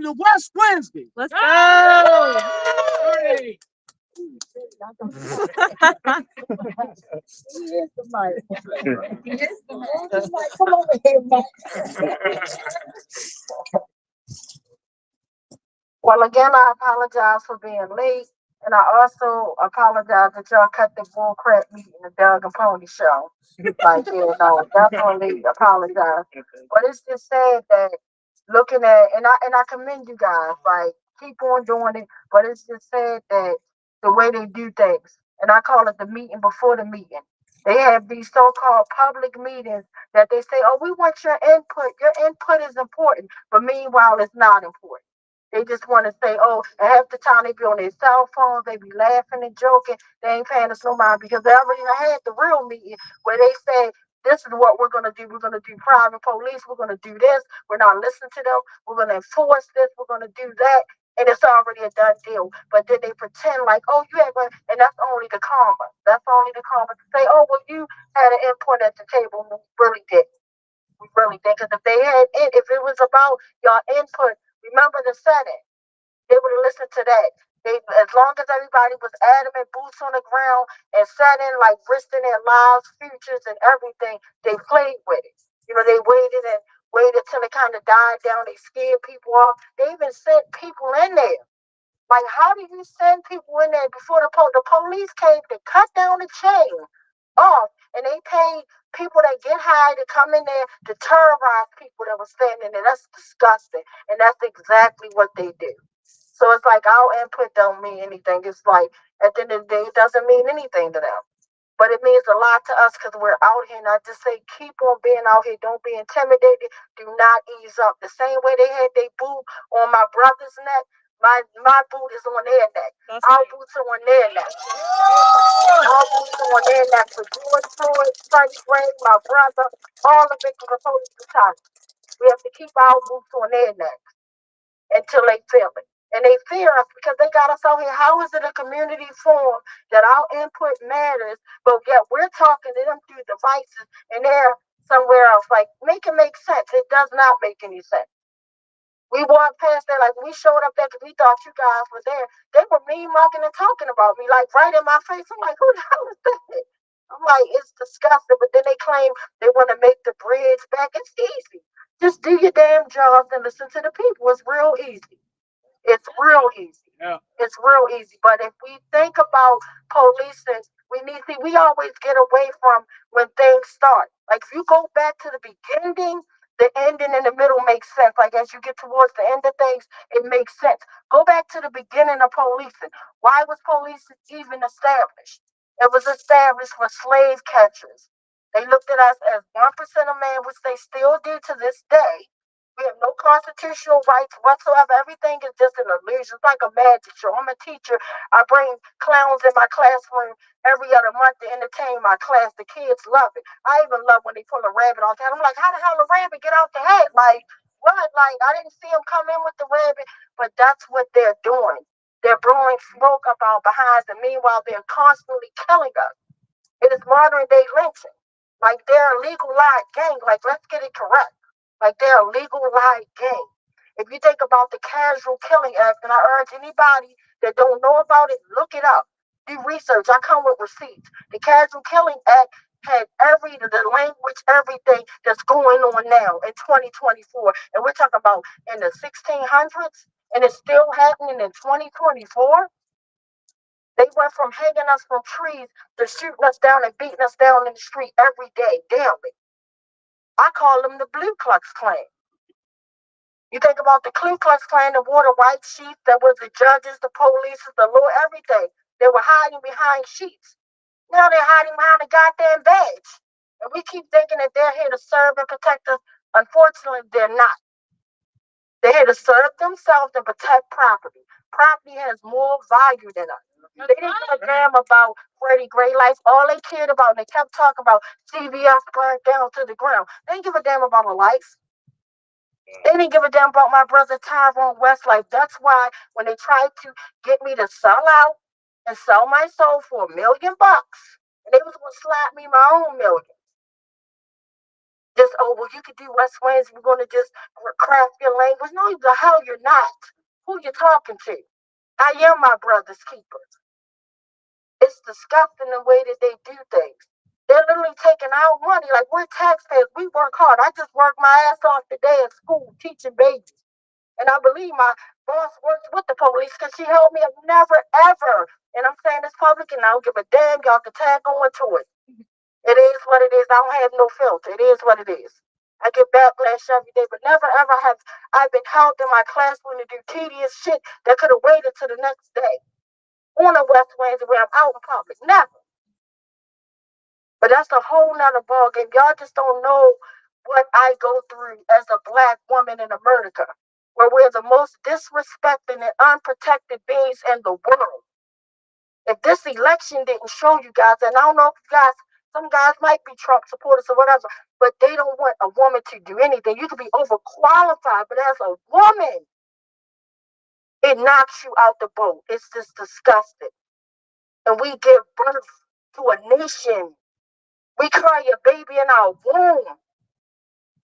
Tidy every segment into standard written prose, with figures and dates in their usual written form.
to West Wednesday. Let's go. Hey. Come over here, Mike. Well, again, I apologize for being late, and I also apologize that y'all cut the bull crap meeting the Doug and Pony show. Like, definitely apologize. But it's just sad that looking at, and I commend you guys, like, keep on doing it. But it's just sad that the way they do things, and I call it the meeting before the meeting. They have these so-called public meetings that they say, "Oh, we want your input. Your input is important," but meanwhile, it's not important. They just want to say, "Oh," and half the time they be on their cell phones, they be laughing and joking. They ain't paying us no mind because they already had the real meeting where they said, "This is what we're gonna do. We're gonna do private police. We're gonna do this. We're not listening to them. We're gonna enforce this. We're gonna do that." And it's already a done deal. But then they pretend like, "Oh, you have," and that's only the karma. That's only the karma to say, "Oh, well, you had an input at the table." We really did. We really did. Because if they had it, if it was about your input, remember the Senate. They would have listened to that. They, as long as everybody was adamant, boots on the ground, and sat in like risking their lives, futures, and everything, they played with it. They waited and waited till it kind of died down. They scared people off. They even sent people in there. Like, how do you send people in there before the police came to cut down the chain off, and they paid people that get high to come in there to terrorize people that were standing there? That's disgusting, and that's exactly what they do. So it's like our input don't mean anything. It's like at the end of the day, it doesn't mean anything to them. But it means a lot to us because we're out here. And I just say, keep on being out here. Don't be intimidated. Do not ease up. The same way they had their boot on my brother's neck, my boot is on their neck. Our boots are on their neck. Our boots are on their neck. For George Floyd, Freddie Gray, my brother, all the victims of police brutality. We have to keep our boots on their neck until they feel it. And they fear us because they got us out here. How is it a community forum that our input matters, but yet we're talking to them through devices and they're somewhere else? Like, make it make sense. It does not make any sense. We walked past there, like, we showed up there because we thought you guys were there. They were mean mugging and talking about me, like, right in my face. I'm like, who the hell is that? I'm like, it's disgusting. But then they claim they want to make the bridge back. It's easy. Just do your damn jobs and listen to the people. It's real easy. It's real easy. Yeah. It's real easy. But if we think about policing, we always get away from when things start. Like, if you go back to the beginning, the ending in the middle makes sense. Like, as you get towards the end of things, it makes sense. Go back to the beginning of policing. Why was policing even established? It was established for slave catchers. They looked at us as 1% of man, which they still do to this day. We have no constitutional rights whatsoever. Everything is just an illusion. It's like a magic show. I'm a teacher. I bring clowns in my classroom every other month to entertain my class. The kids love it. I even love when they pull a rabbit off the head. I'm like, how the hell a rabbit get out the head? Like, what? Like, I didn't see him come in with the rabbit. But that's what they're doing. They're blowing smoke up our behinds, and meanwhile, they're constantly killing us. It is modern day lynching. Like, they're a legalized gang. Like, let's get it correct. Like, they're a legalized gang. If you think about the Casual Killing Act, and I urge anybody that don't know about it, look it up. Do research. I come with receipts. The Casual Killing Act had the language, everything that's going on now in 2024. And we're talking about in the 1600s, and it's still happening in 2024. They went from hanging us from trees to shooting us down and beating us down in the street every day, daily. I call them the Blue Klux Klan. You think about the Ku Klux Klan, the wore the white sheets, that was the judges, the police, the law, everything. They were hiding behind sheets. Now they're hiding behind a goddamn badge. And we keep thinking that they're here to serve and protect us. Unfortunately, they're not. They're here to serve themselves and protect property. Property has more value than us. They didn't give a damn about Freddie Gray life. All they cared about, and they kept talking about CVS burned down to the ground. They didn't give a damn about a life. They didn't give a damn about my brother Tyrone West life. That's why when they tried to get me to sell out and sell my soul for $1 million, and they was gonna slap me my own million. Just, oh, well, you could do West Wednesday. We're going to just craft your language. No, the hell you're not. Who you talking to? I am my brother's keeper. It's disgusting the way that they do things. They're literally taking our money. Like, we're taxpayers. We work hard. I just worked my ass off today at school teaching babies. And I believe my boss works with the police because she held me up never, ever. And I'm saying this public, and I don't give a damn. Y'all can tag on to it. It is what it is. I don't have no filter. It is what it is. I get backlash every day, but never ever have I been held in my classroom to do tedious shit that could have waited to the next day on a West Wednesday where I'm out in public. Never. But that's a whole nother ballgame. Y'all just don't know what I go through as a black woman in America, where we're the most disrespected and unprotected beings in the world. If this election didn't show you guys, and I don't know if you guys, some guys might be Trump supporters or whatever, but they don't want a woman to do anything. You could be overqualified, but as a woman, it knocks you out the boat. It's just disgusting. And we give birth to a nation. We carry a baby in our womb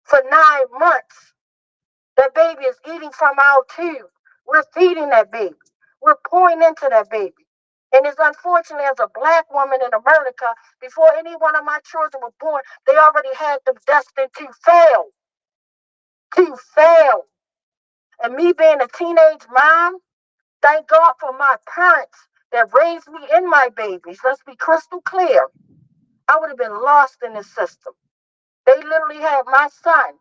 for 9 months. That baby is eating from our tube. We're feeding that baby. We're pouring into that baby. And it's unfortunate as a black woman in America, before any one of my children were born, they already had them destined to fail. To fail. And me being a teenage mom, thank God for my parents that raised me and my babies. Let's be crystal clear. I would have been lost in this system. They literally had my son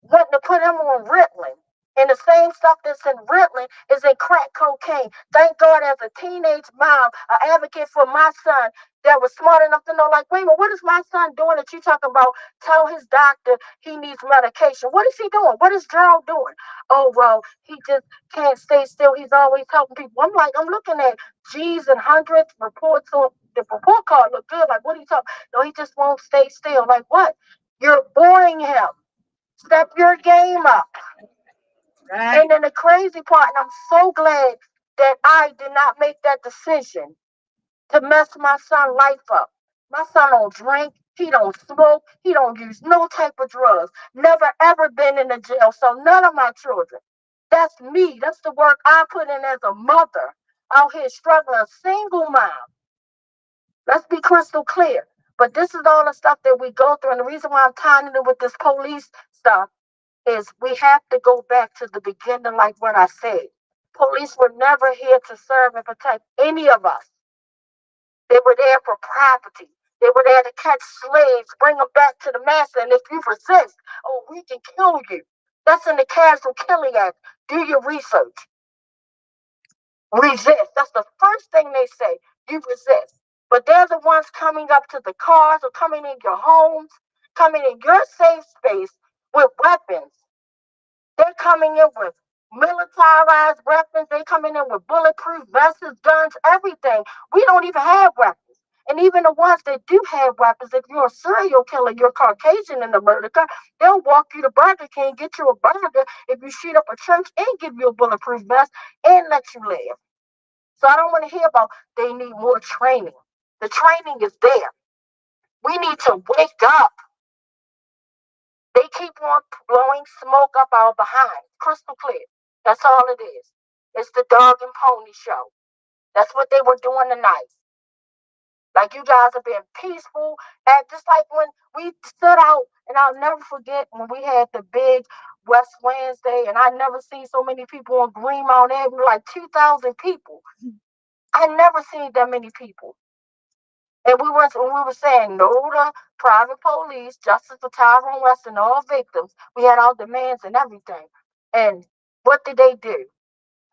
wanting to put him on Ritalin. And the same stuff that's in Ritalin is in crack cocaine. Thank God, as a teenage mom, an advocate for my son that was smart enough to know, like, wait a minute, what is my son doing that you talking about? Tell his doctor he needs medication. What is he doing? What is Gerald doing? Oh, well, he just can't stay still. He's always helping people. I'm like, I'm looking at G's and hundreds reports on the report card look good. Like, what are you talking? No, he just won't stay still. Like, what? You're boring him. Step your game up. Right. And then the crazy part, and I'm so glad that I did not make that decision to mess my son's life up. My son don't drink, he don't smoke, he don't use no type of drugs. Never ever been in a jail, so none of my children. That's me. That's the work I put in as a mother out here struggling, a single mom. Let's be crystal clear. But this is all the stuff that we go through, and the reason why I'm tying it with this police stuff is we have to go back to the beginning, like what I said. Police were never here to serve and protect any of us. They were there for property. They were there to catch slaves, bring them back to the master. And if you resist, oh, we can kill you. That's in the Casual Killing Act. Do your research. Resist. That's the first thing they say. You resist. But they're the ones coming up to the cars or coming in your homes, coming in your safe space with weapons. They're coming in with militarized weapons. They're coming in with bulletproof vests, guns, everything. We don't even have weapons. And even the ones that do have weapons, if you're a serial killer, you're Caucasian in America, they'll walk you to Burger King, get you a burger if you shoot up a church, and give you a bulletproof vest and let you live. So I don't want to hear about they need more training. The training is there. We need to wake up. They keep on blowing smoke up our behind. Crystal clear. That's all it is. It's the dog and pony show. That's what they were doing tonight. Like, you guys are being peaceful. And just like when we stood out, and I'll never forget when we had the big West Wednesday, and I never seen so many people on Greenmount Avenue, like 2,000 people. I never seen that many people. And when we were saying no to private police, justice for Tyrone West and all victims, we had our demands and everything. And what did they do?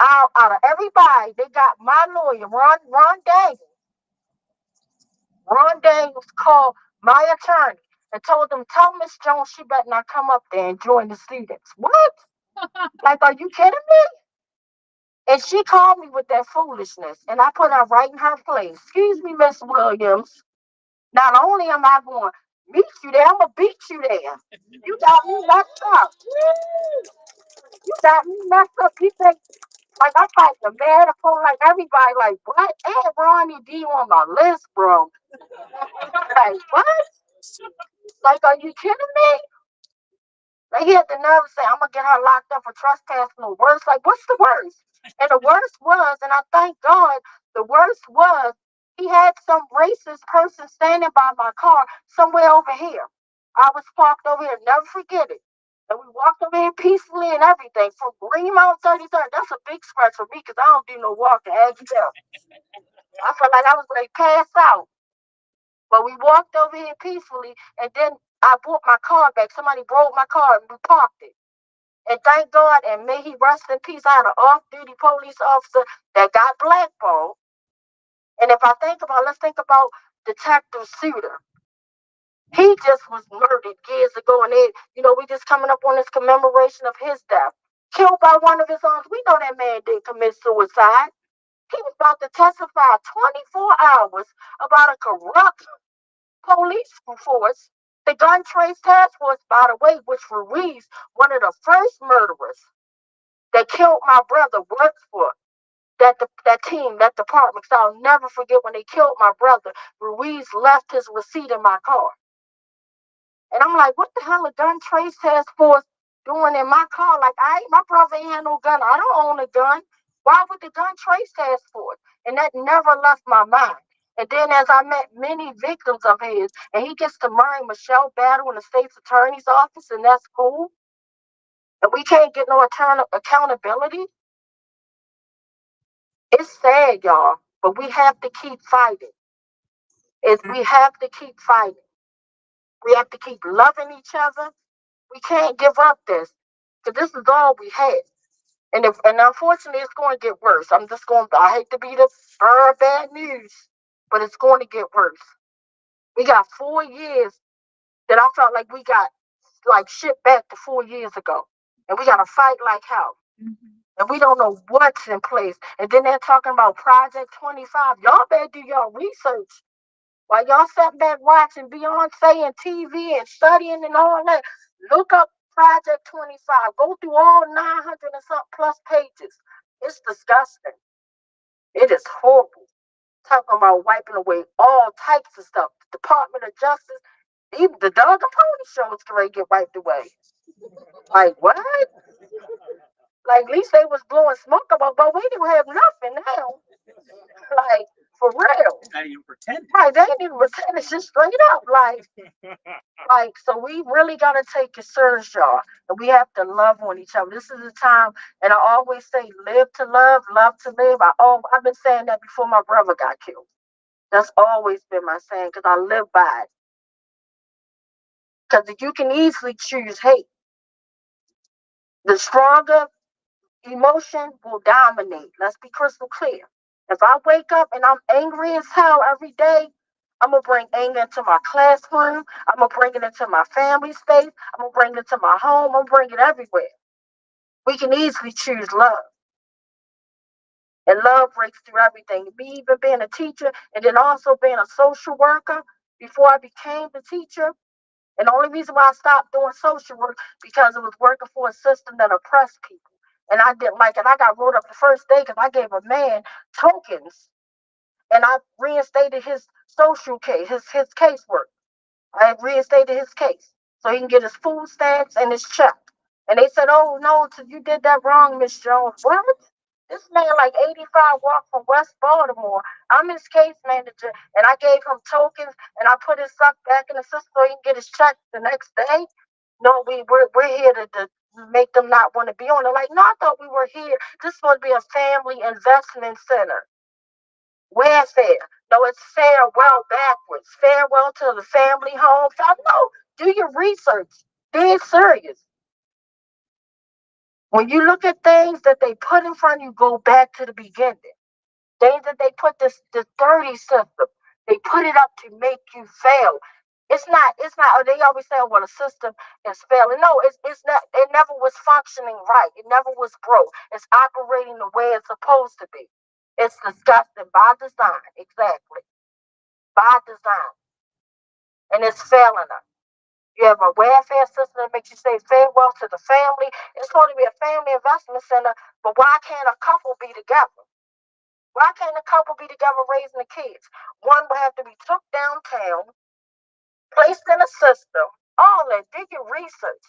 Out of everybody, they got my lawyer, Ron Daniels. Ron Daniels called my attorney and told them, tell Miss Jones she better not come up there and join the students. What? Like, are you kidding me? And she called me with that foolishness, and I put her right in her place. Excuse me, Miss Williams. Not only am I going to meet you there, I'm going to beat you there. You got me messed up. You got me messed up. You think, like, I'm fighting the mad phone like everybody, like, what? Add Ronnie D on my list, bro. Like, what? Like, are you kidding me? Like, he had the nerve to say, I'm gonna get her locked up for trespassing or worse. Like, what's the worst? And the worst was, and I thank God, the worst was he had some racist person standing by my car somewhere over here. I was parked over here, never forget it. And we walked over here peacefully and everything. From Green Mountain 33rd, that's a big stretch for me because I don't do no walking, as you know. I felt like I was going to pass out. But we walked over here peacefully, and then I brought my car back. Somebody broke my car, and we parked it. And thank God, and may he rest in peace, I had an off-duty police officer that got blackballed. And if I think about, let's think about Detective Suter. He just was murdered years ago, and we just coming up on this commemoration of his death. Killed by one of his arms. We know that man didn't commit suicide. He was about to testify 24 hours about a corrupt police force. The Gun Trace Task Force, by the way, which Ruiz, one of the first murderers that killed my brother, worked for that team, that department. So I'll never forget when they killed my brother. Ruiz left his receipt in my car. And I'm like, what the hell a Gun Trace Task Force doing in my car? Like, my brother ain't had no gun. I don't own a gun. Why would the Gun Trace Task Force? And that never left my mind. And then as I met many victims of his, and he gets to marry Michelle Battle in the state's attorney's office, and that's cool. And we can't get no accountability. It's sad, y'all, but we have to keep fighting. We have to keep fighting. We have to keep loving each other. We can't give up this. Because this is all we had. And unfortunately it's going to get worse. I hate to be the bad news, but it's going to get worse. We got 4 years that I felt like we got like shit back to 4 years ago. And we gotta fight like hell. And we don't know what's in place. And then they're talking about Project 25. Y'all better do your research. While y'all sat back watching Beyonce and TV and studying and all that, look up Project 25. Go through all 900 and something plus pages. It's disgusting. It is horrible. Talking about wiping away all types of stuff. The Department of Justice, even the Dog and Pony Show is going to get wiped away. Like, what? Like, at least they was blowing smoke about, but we don't have nothing now. Like, for real. Not even pretend. Right, they ain't even pretend. It's just straight up. So we really got to take it serious, y'all. And we have to love on each other. This is the time, and I always say, live to love to live. I've been saying that before my brother got killed. That's always been my saying because I live by it. Because you can easily choose hate. The stronger emotion will dominate. Let's be crystal clear. If I wake up and I'm angry as hell every day, I'm gonna bring anger into my classroom. I'm gonna bring it into my family space. I'm gonna bring it into my home. I'm gonna bring it everywhere. We can easily choose love, and love breaks through everything. Me even being a teacher, and then also being a social worker before I became the teacher. And the only reason why I stopped doing social work because it was working for a system that oppressed people. And I didn't like it. I got wrote up the first day because I gave a man tokens and I reinstated his social case, his casework. I reinstated his case so he can get his food stamps and his check. And they said, "Oh no, you did that wrong, Miss Jones." What? This man, like 85, walked from West Baltimore. I'm his case manager, and I gave him tokens, and I put his stuff back in the system so he can get his check the next day. No, we're here to make them not want to be on it. Like, no, I thought we were here. This is supposed to be a family investment center. Welfare. No, it's farewell backwards. Farewell to the family homes. I know. Do your research. Be serious. When you look at things that they put in front of you, go back to the beginning. Things that they put the 30 system, they put it up to make you fail. It's not, they always say, well, the system is failing. No, it's not, it never was functioning right. It never was broke. It's operating the way it's supposed to be. It's disgusting by design, exactly. By design. And it's failing us. You have a welfare system that makes you say farewell to the family. It's going to be a family investment center, but why can't a couple be together? Why can't a couple be together raising the kids? One will have to be took downtown placed in a system, all that, did your research.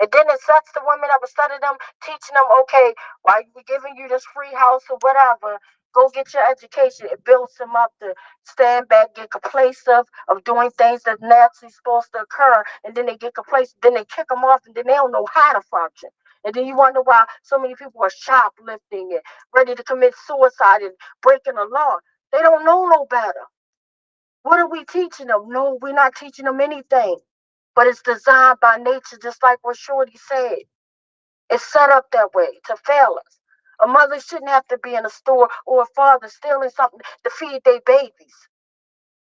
And then it sets the women up instead of them teaching them, okay, why we giving you this free house or whatever, go get your education. It builds them up to stand back, get complacent of doing things that naturally supposed to occur, and then they get complacent, then they kick them off, and then they don't know how to function. And then you wonder why so many people are shoplifting and ready to commit suicide and breaking the law. They don't know no better. What are we teaching them? No, we're not teaching them anything. But it's designed by nature, just like what Shorty said. It's set up that way to fail us. A mother shouldn't have to be in a store or a father stealing something to feed their babies.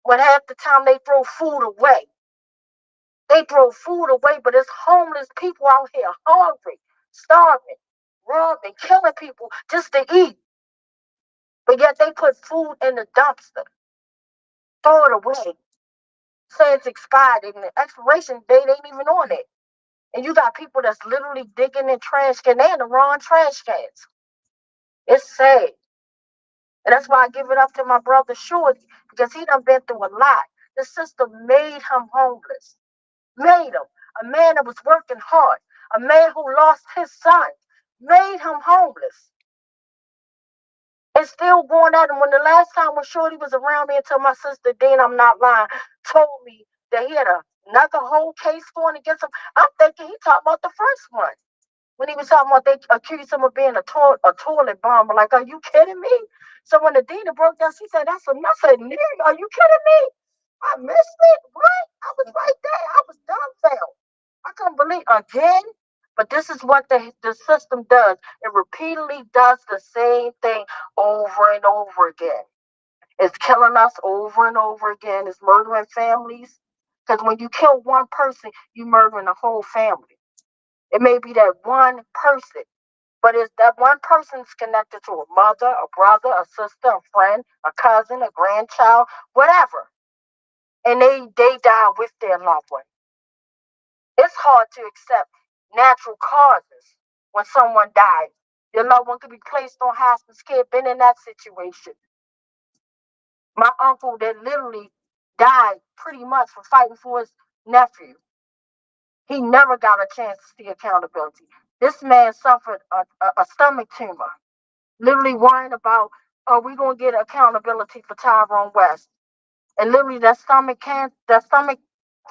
When half the time they throw food away. They throw food away, but it's homeless people out here hungry, starving, robbing, killing people just to eat. But yet they put food in the dumpster, throw it away, say it's expired, and the expiration date ain't even on it. And you got people that's literally digging in trash cans. They in the wrong trash cans. It's sad. And that's why I give it up to my brother Shorty, because he done been through a lot. The system made him homeless. Made him. A man that was working hard. A man who lost his son. Made him homeless. It's still going on. And when the last time when Shorty was around me until my sister Dean, I'm not lying, told me that he had another whole case going against him, I'm thinking he talked about the first one. When he was talking about they accused him of being a toilet bomber. Like, are you kidding me? So when the Dina broke down, she said, that's a mess. I said, nigga, are you kidding me? I missed it. What? I was right there. I was dumbfounded. I couldn't believe again. But this is what the system does. It repeatedly does the same thing over and over again. It's killing us over and over again. It's murdering families. Because when you kill one person, you murdering the whole family. It may be that one person, but it's that one person's connected to a mother, a brother, a sister, a friend, a cousin, a grandchild, whatever. And they die with their loved one. It's hard to accept natural causes when someone dies. Your loved one could be placed on hospice care, been in that situation. My uncle that literally died pretty much for fighting for his nephew. He never got a chance to see accountability. This man suffered a stomach tumor, literally worrying about, are we going to get accountability for Tyrone West? And literally that stomach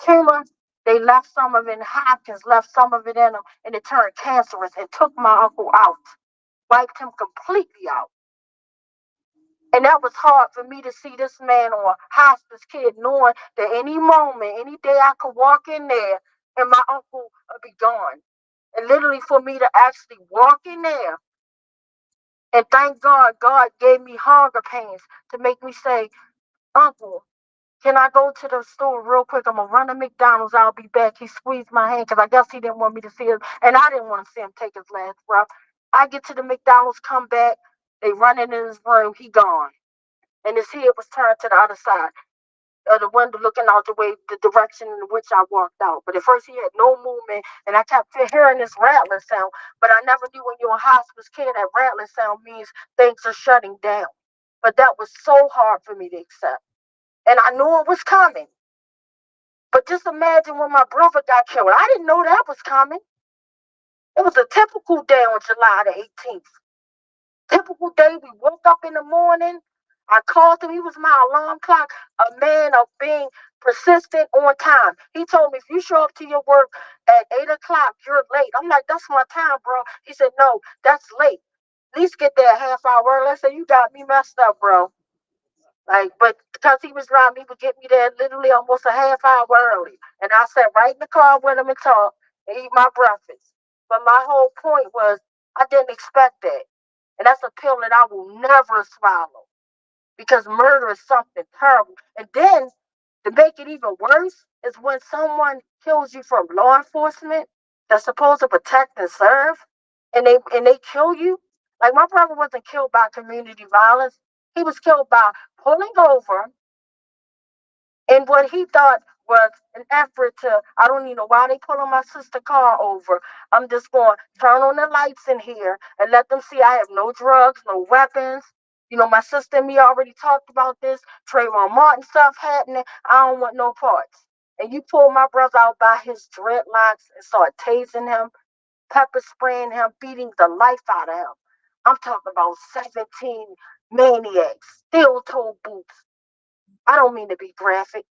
tumor, they left some of it in Hopkins, left some of it in him, and it turned cancerous and took my uncle out, wiped him completely out. And that was hard for me to see this man on hospice kid, knowing that any moment, any day I could walk in there and my uncle would be gone. And literally for me to actually walk in there, and thank God, God gave me hunger pains to make me say, Uncle, can I go to the store real quick? I'm going to run to McDonald's. I'll be back. He squeezed my hand because I guess he didn't want me to see it. And I didn't want to see him take his last breath. I get to the McDonald's, come back. They running in his room. He gone. And his head was turned to the other side of the window, looking out the way, the direction in which I walked out. But at first, he had no movement, and I kept hearing this rattling sound. But I never knew when you're in hospice care that rattling sound means things are shutting down. But that was so hard for me to accept, and I knew it was coming. But just imagine when my brother got killed. I didn't know that was coming. It was a typical day on July the 18th. Typical day. We woke up in the morning. I called him. He was my alarm clock. A man of being persistent on time. He told me, if you show up to your work at 8 o'clock, you're late. I'm like, that's my time, bro. He said, no, that's late. At least get there a half hour early. I said, you got me messed up, bro. Like, but because he was driving, he would get me there literally almost a half hour early. And I sat right in the car with him and talked and eat my breakfast. But my whole point was I didn't expect that. And that's a pill that I will never swallow because murder is something terrible. And then to make it even worse is when someone kills you from law enforcement that's supposed to protect and serve, and they kill you. Like my brother wasn't killed by community violence. He was killed by pulling over in what he thought was an effort to, I don't even know why they pulling my sister car over. I'm just going to turn on the lights in here and let them see I have no drugs, no weapons. My sister and me already talked about this. Trayvon Martin stuff happening. I don't want no parts. And you pull my brother out by his dreadlocks and start tasing him, pepper spraying him, beating the life out of him. I'm talking about 17 maniacs, steel toe boots. I don't mean to be graphic,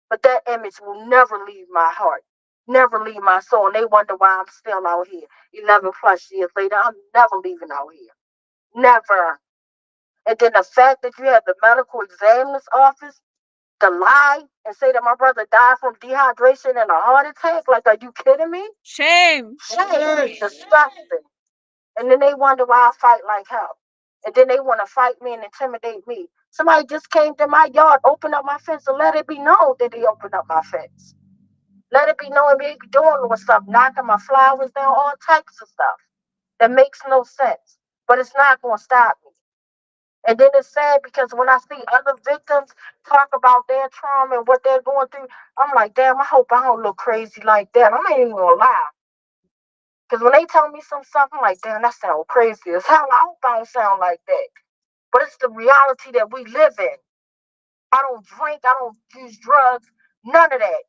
but that image will never leave my heart, never leave my soul. And they wonder why I'm still out here. 11 plus years later, I'm never leaving out here. Never. And then the fact that you have the medical examiner's office to lie and say that my brother died from dehydration and a heart attack, like, are you kidding me? Shame. Shame. Disgusting. And then they wonder why I fight like hell. And then they want to fight me and intimidate me. Somebody just came to my yard, opened up my fence, and let it be known that they opened up my fence. Let it be known they be doing little stuff, knocking my flowers down, all types of stuff that makes no sense. But it's not going to stop me. And then it's sad because when I see other victims talk about their trauma and what they're going through, I'm like, damn, I hope I don't look crazy like that. I'm not even going to lie. Because when they tell me some stuff, I'm like, damn, that sounds crazy as hell. I hope I don't sound like that. But it's the reality that we live in. I don't drink. I don't use drugs. None of that.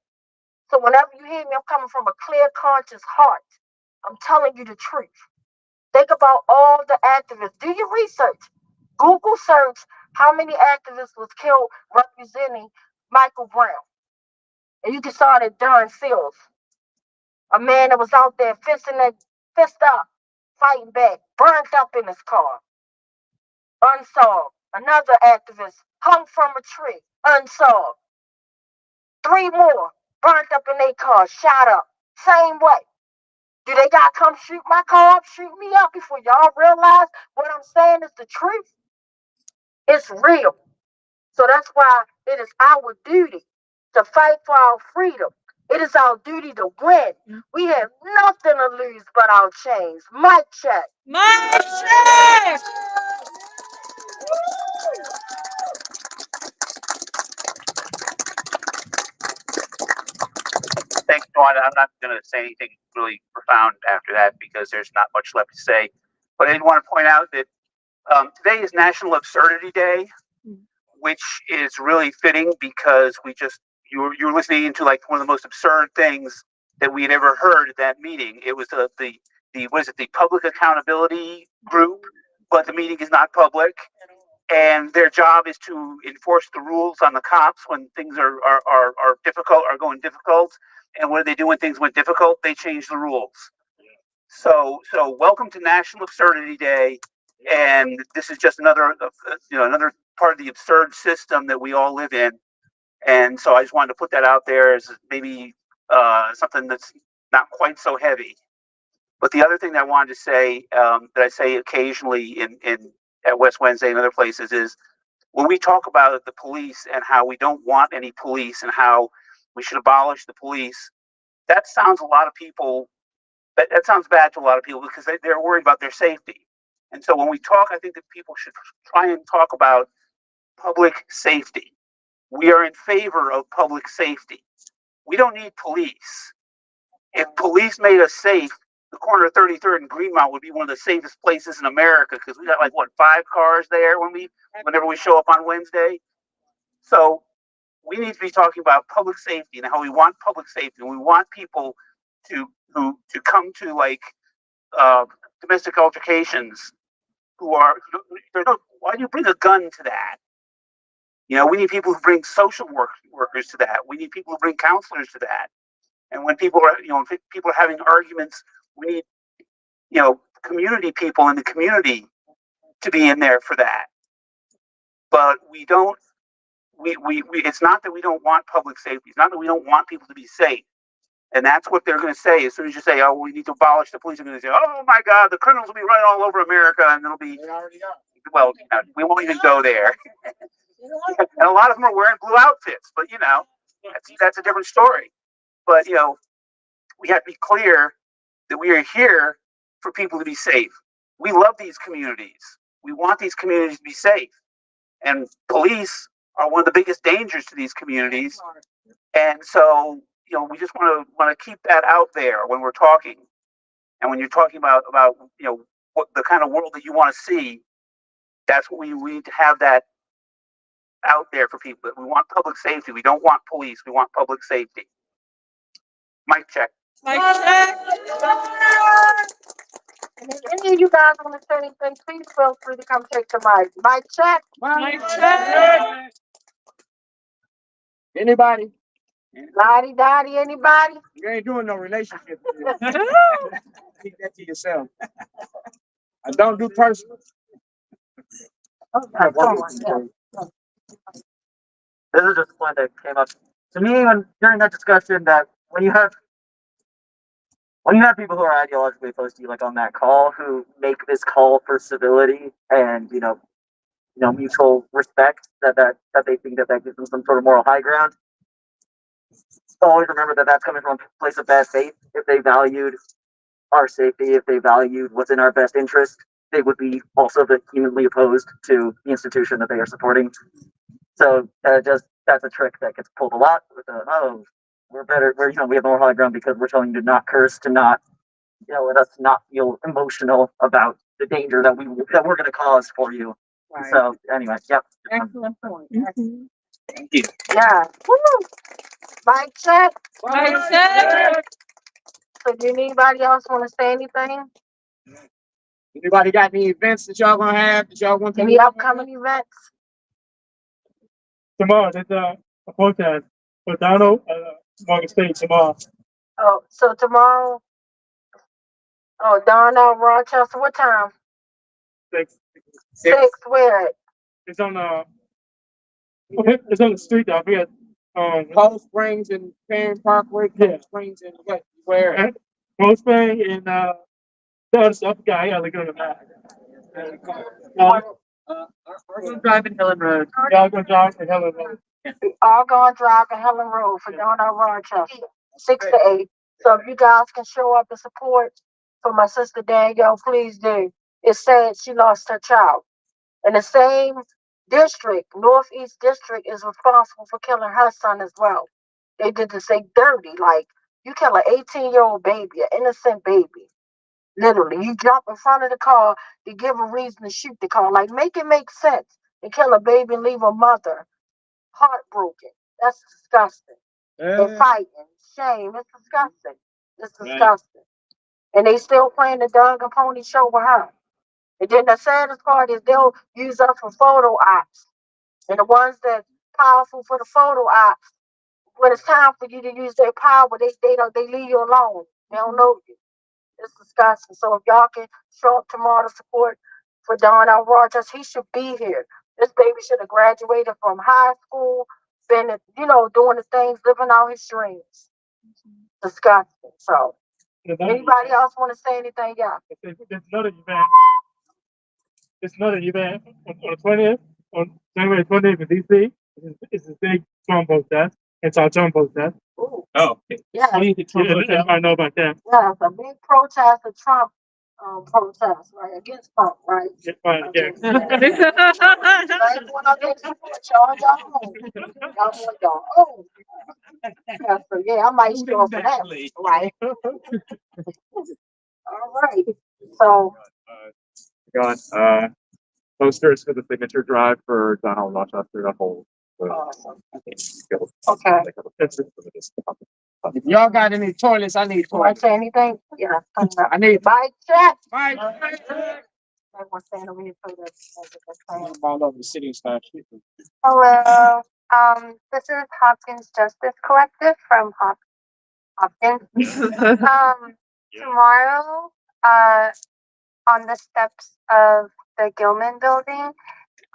So whenever you hear me, I'm coming from a clear conscious heart. I'm telling you the truth. Think about all the activists. Do your research. Google search how many activists was killed representing Michael Brown. And you can start at Don Seals, a man that was out there fist up, fighting back, burnt up in his car, unsolved. Another activist hung from a tree, unsolved. Three more burnt up in their car, shot up. Same way. Do they gotta come shoot my car up, shoot me up before y'all realize what I'm saying is the truth? It's real. So that's why it is our duty to fight for our freedom. It is our duty to win. We have nothing to lose but our chains. Mic check. My check. Thanks, Dawn. I'm not going to say anything really profound after that because there's not much left to say. But I did want to point out that today is National Absurdity Day, which is really fitting because you're listening to like one of the most absurd things that we had ever heard at that meeting. It was the what is it, the Public Accountability Group, but the meeting is not public. And their job is to enforce the rules on the cops when things are difficult, are going difficult. And what do they do when things went difficult? They change the rules. So welcome to National Absurdity Day, and this is just another another part of the absurd system that we all live in. And so I just wanted to put that out there as maybe something that's not quite so heavy. But the other thing that I wanted to say, that I say occasionally in at West Wednesday and other places, is when we talk about the police and how we don't want any police and how we should abolish the police, that sounds that sounds bad to a lot of people because they're worried about their safety. And so when we talk, I think that people should try and talk about public safety. We are in favor of public safety. We don't need police. If police made us safe, the corner of 33rd and Greenmount would be one of the safest places in America because we got like 5 cars there whenever we show up on Wednesday. So we need to be talking about public safety and how we want public safety, and we want people to come to like domestic altercations why do you bring a gun to that? We need people who bring social workers to that. We need people who bring counselors to that. And when people are having arguments, we need community people in the community to be in there for that. But we don't. We it's not that we don't want public safety. It's not that we don't want people to be safe. And that's what they're going to say as soon as you say, "Oh, we need to abolish the police." They're going to say, "Oh my God, the criminals will be running all over America," and it'll be well, we won't even go there. And a lot of them are wearing blue outfits, but that's a different story. But we have to be clear that we are here for people to be safe. We love these communities. We want these communities to be safe. And police are one of the biggest dangers to these communities. And so, we just want to keep that out there when we're talking. And when you're talking about what the kind of world that you want to see, That's what we need to have that out there for people. That we want public safety. We don't want police. We want public safety. Mic check. Mic check. And if any of you guys want to say anything, please feel free to come take the mic. Mic check. Mic check. Anybody? Lottie Dottie, anybody? You ain't doing no relationship. Keep that to yourself. I don't do personal. Okay, come on. Yeah. This is just one that came up to me during that discussion, that when you have people who are ideologically opposed to you, like on that call, who make this call for civility and mutual respect, that they think that gives them some sort of moral high ground. Always remember that that's coming from a place of bad faith. If they valued our safety, if they valued what's in our best interest, they would be also vehemently opposed to the institution that they are supporting. So that's a trick that gets pulled a lot with we're better, we have more high ground because we're telling you to not curse, to not, let us not feel emotional about the danger that we're going to cause for you. Right. So anyway, yep. Excellent point. Thank you. Yeah. Woo. Mic check. Mic check. So do anybody else want to say anything? Anybody got any events that y'all gonna have that y'all want to Any upcoming events? Tomorrow, there's a protest for Donald, Morgan State tomorrow. Oh, so tomorrow. Oh, Donna, Rochester. What time? 6. 6. Where? It's on it's on the street though. I forget. Cold Springs and Perrin Parkway, Cold Springs and where? Most thing in the other stuff. Guy, I gotta look on the map. We're going to drive in Helen Road. Y'all gonna drive to Helen Road. All going drive to Helen Road for Donna, Rochester. 6 to 8. So if you guys can show up and support for my sister Danielle, please do. It's sad she lost her child. And the same district, Northeast District, is responsible for killing her son as well. They did this thing dirty. Like, you kill an 18-year-old baby, an innocent baby. Literally, you jump in front of the car to give a reason to shoot the car. Like, make it make sense. And kill a baby and leave a mother heartbroken. That's disgusting. They're fighting. Shame. It's disgusting. It's disgusting. And they still playing the dog and pony show with her. And then the saddest part is they'll use us for photo ops. And the ones that powerful for the photo ops, when it's time for you to use their power, they leave you alone. They don't know you. It's disgusting. So if y'all can show up tomorrow to support for Don L. Rogers, he should be here. This baby should have graduated from high school, been, doing the things, living out his dreams. Disgusting. So, anybody else want to say anything? Yeah. There's another event. There's another event on the 20th, on January 20th in DC. It's a big drum protest. It's our drum protest. Ooh. Oh. Yeah. I know about that. Yeah, it's a big protest of Trump protest, right? Against Trump, right? Right, yeah. Yeah, I might show up for that, right? All right. So Got posters for the signature drive for Donald Rochester to hold. awesome. Okay. If y'all got any toilets, I need Want to toilets. say anything? Yeah. I need Mic check. Mike. Everyone stand over here so that. All over the city and stuff. Hello. This is Hopkins Justice Collective from Hopkins. Tomorrow, on the steps of the Gilman building,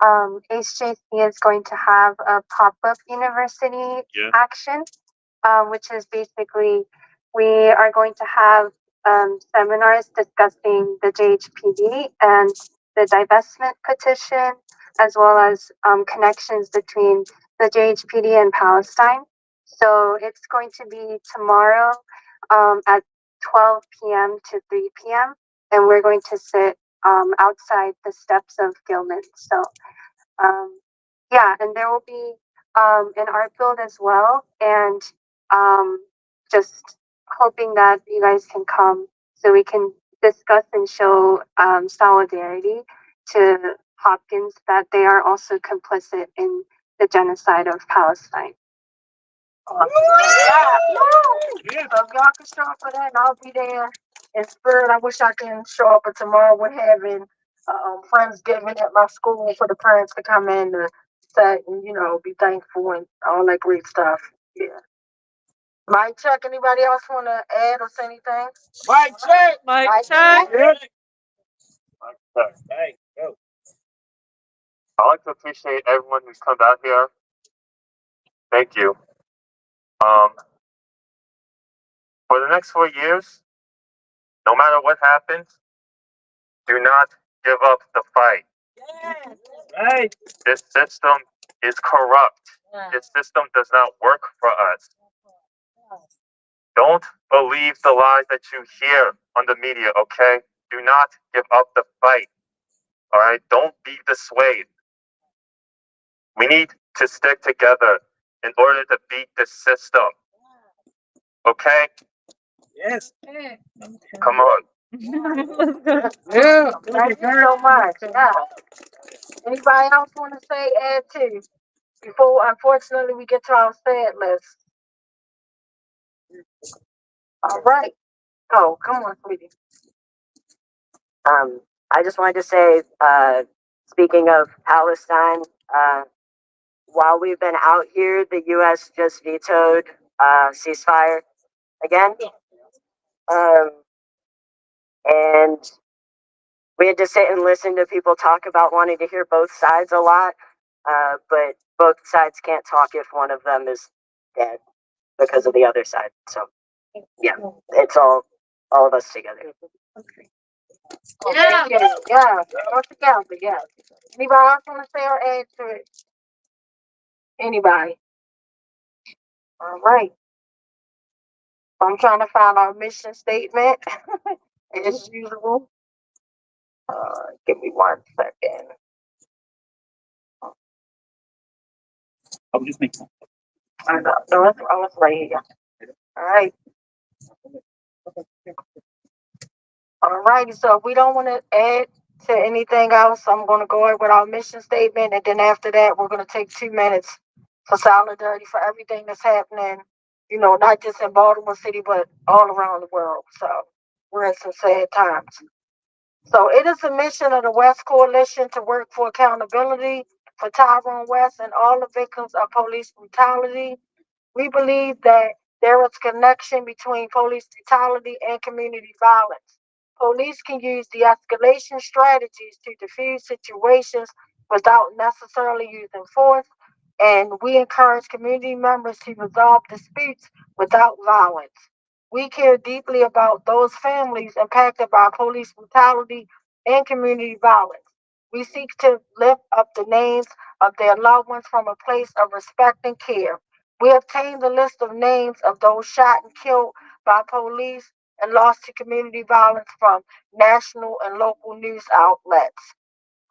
HJC is going to have a pop-up university action, which is basically we are going to have seminars discussing the JHPD and the divestment petition, as well as connections between the JHPD and Palestine. So it's going to be tomorrow at 12 p.m. to 3 p.m. And we're going to sit outside the steps of Gilman. So and there will be an art build as well, and just hoping that you guys can come so we can discuss and show solidarity to Hopkins that they are also complicit in the genocide of Palestine. Yeah. So if y'all can show up for that, and I'll be there in spirit. I wish I can show up, but tomorrow we're having Friendsgiving at my school for the parents to come in to say and be thankful and all that great stuff. Yeah. Mike check. Anybody else want to add or say anything? Mike check. Mic Mike check. Hey, go. I'd like to appreciate everyone who's come out here. Thank you. For the next 4 years, no matter what happens, do not give up the fight. Hey. This system is corrupt. This system does not work for us. Don't believe the lies that you hear on the media, okay? Do not give up the fight. All right? Don't be dissuaded. We need to stick together in order to beat this system. Okay? Yes. Come on. Yeah. Thank you so much. Yeah. Anybody else want to say add to before unfortunately we get to our sad list? All right. Oh, come on, sweetie. I just wanted to say, speaking of Palestine, while we've been out here, the U.S. just vetoed ceasefire again. And we had to sit and listen to people talk about wanting to hear both sides a lot, but both sides can't talk if one of them is dead because of the other side. So, yeah, it's all of us together. Yeah. Yeah. All together. Yeah. Anybody else want to say or add to it? Anybody? All right. I'm trying to find our mission statement as usual. Give me 1 second. I'll just make some. I know. No, it's right here. All right. All righty. So if we don't want to add to anything else, I'm going to go over with our mission statement. And then after that, we're going to take 2 minutes for solidarity for everything that's happening, not just in Baltimore City, but all around the world. So we're in some sad times. So it is the mission of the West Coalition to work for accountability for Tyrone West and all the victims of police brutality. We believe that there is a connection between police brutality and community violence. Police can use de-escalation strategies to diffuse situations without necessarily using force, and we encourage community members to resolve disputes without violence. We care deeply about those families impacted by police brutality and community violence. We seek to lift up the names of their loved ones from a place of respect and care. We obtained the list of names of those shot and killed by police and lost to community violence from national and local news outlets.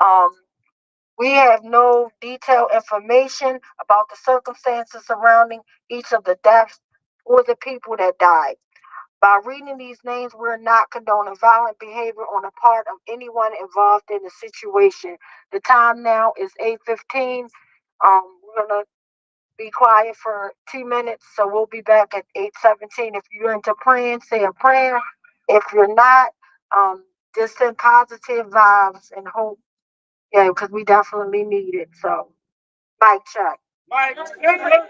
Um, we have no detailed information about the circumstances surrounding each of the deaths or the people that died. By reading these names, we're not condoning violent behavior on the part of anyone involved in the situation. The time now is 8:15. We're gonna be quiet for 2 minutes, so we'll be back at 8:17. If you're into praying, say a prayer. If you're not, just send positive vibes and hope. Yeah, because we definitely need it. So, mic check. Mike check.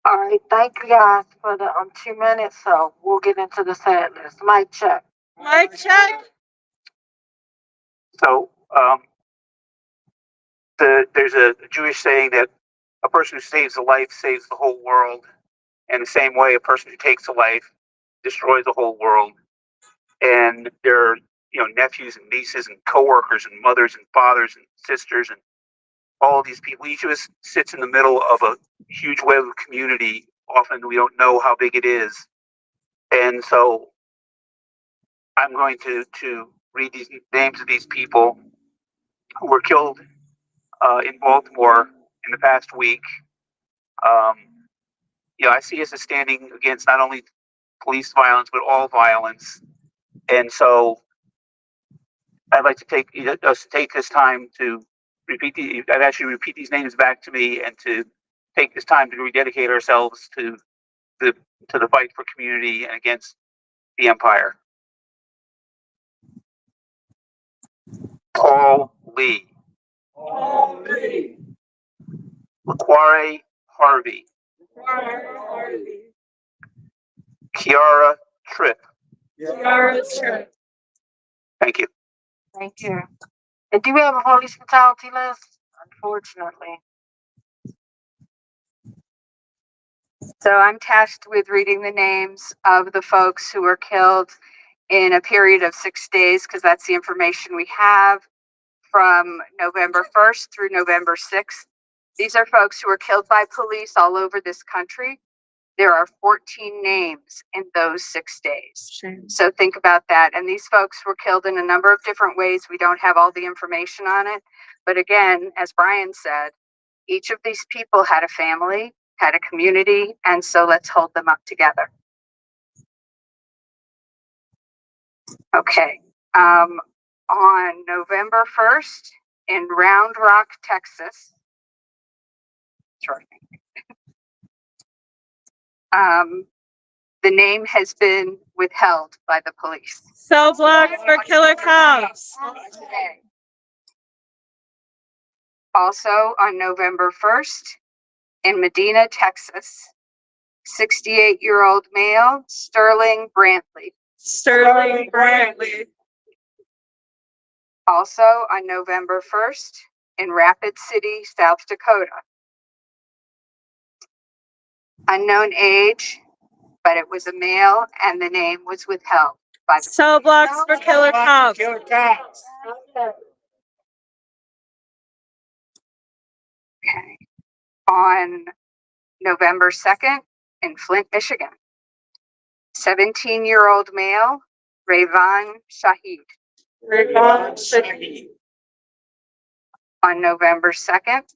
All right, thank you guys for the 2 minutes. So we'll get into the sad list. Mic check. Mic check. So, there's a Jewish saying that a person who saves a life saves the whole world. And the same way, a person who takes a life destroys the whole world. And there are, nephews and nieces and coworkers and mothers and fathers and sisters and all of these people. Each of us sits in the middle of a huge web of community. Often we don't know how big it is. And so I'm going to read these names of these people who were killed in Baltimore in the past week. I see us as standing against not only police violence, but all violence. And so I'd like to take us to take this time to repeat these names back to me, and to take this time to rededicate ourselves to the fight for community and against the empire. Paul Lee. Laquare Harvey. Kiara Tripp. Thank you. Thank you. And do we have a police fatality list? Unfortunately. So I'm tasked with reading the names of the folks who were killed in a period of 6 days, because that's the information we have from November 1st through November 6th. These are folks who were killed by police all over this country. There are 14 names in those 6 days. So think about that. And these folks were killed in a number of different ways. We don't have all the information on it. But again, as Brian said, each of these people had a family, had a community, and so let's hold them up together. Okay. On November 1st in Round Rock, Texas. Sorry. The name has been withheld by the police. Cell blocks for killer cops. Okay. Also on November 1st in Medina, Texas, 68-year-old male, Sterling Brantley. Also on November 1st in Rapid City, South Dakota. Unknown age, but it was a male and the name was withheld by the Cell blocks for killer cops. Okay. On November 2nd in Flint, Michigan, 17-year-old male, Rayvon Shaheed. On November 2nd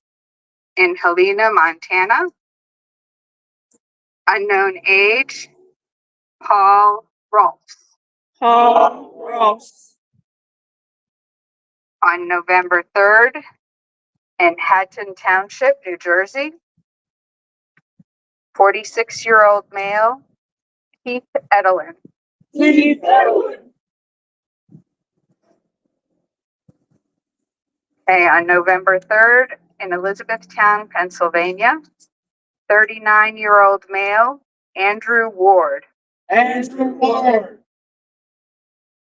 in Helena, Montana, unknown age, Paul Rolfs. On November 3rd in Hatton Township, New Jersey, 46-year-old male, Keith Edelin. Okay, on November 3rd in Elizabethtown, Pennsylvania, 39-year-old male, Andrew Ward.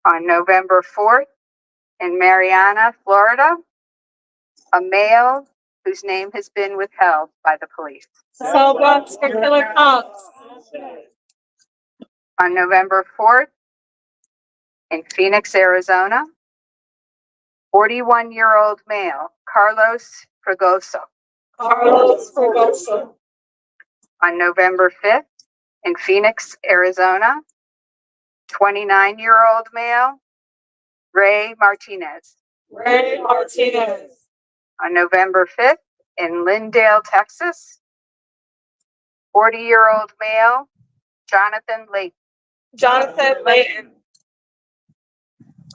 On November 4th in Marianna, Florida, a male whose name has been withheld by the police. Cell blocks for killer cops. On November 4th in Phoenix, Arizona, 41-year-old male, Carlos Fregoso. On November 5th in Phoenix, Arizona, 29-year-old male, Ray Martinez. On November 5th in Lindale, Texas, 40-year-old male, Jonathan Layton.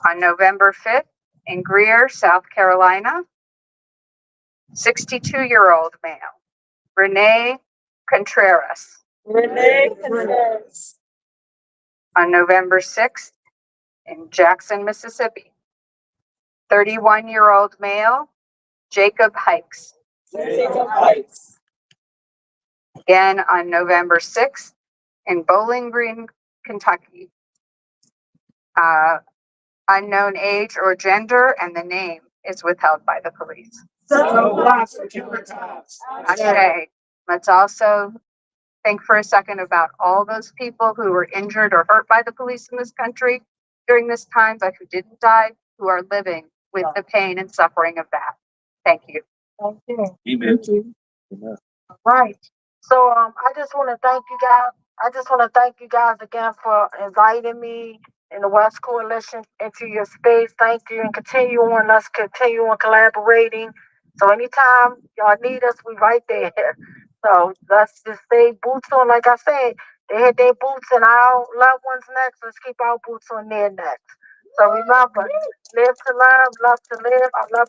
On November 5th in Greer, South Carolina, 62-year-old male, Renee Contreras. On November 6th in Jackson, Mississippi, 31-year-old male, Jacob Hikes. Again on November 6th in Bowling Green, Kentucky. Unknown age or gender, and the name is withheld by the police. Okay, let's also think for a second about all those people who were injured or hurt by the police in this country during this time, but who didn't die, who are living with the pain and suffering of that. Thank you. Thank you. Amen. Right. So I just want to thank you guys. I just want to thank you guys again for inviting me and the West Coalition into your space. Thank you, and continue on. Let's continue on collaborating. So anytime y'all need us, we right there. So let's just stay boots on. Like I said, they had their boots and our loved ones next. Let's keep our boots on their necks. So remember, live to love to live. I love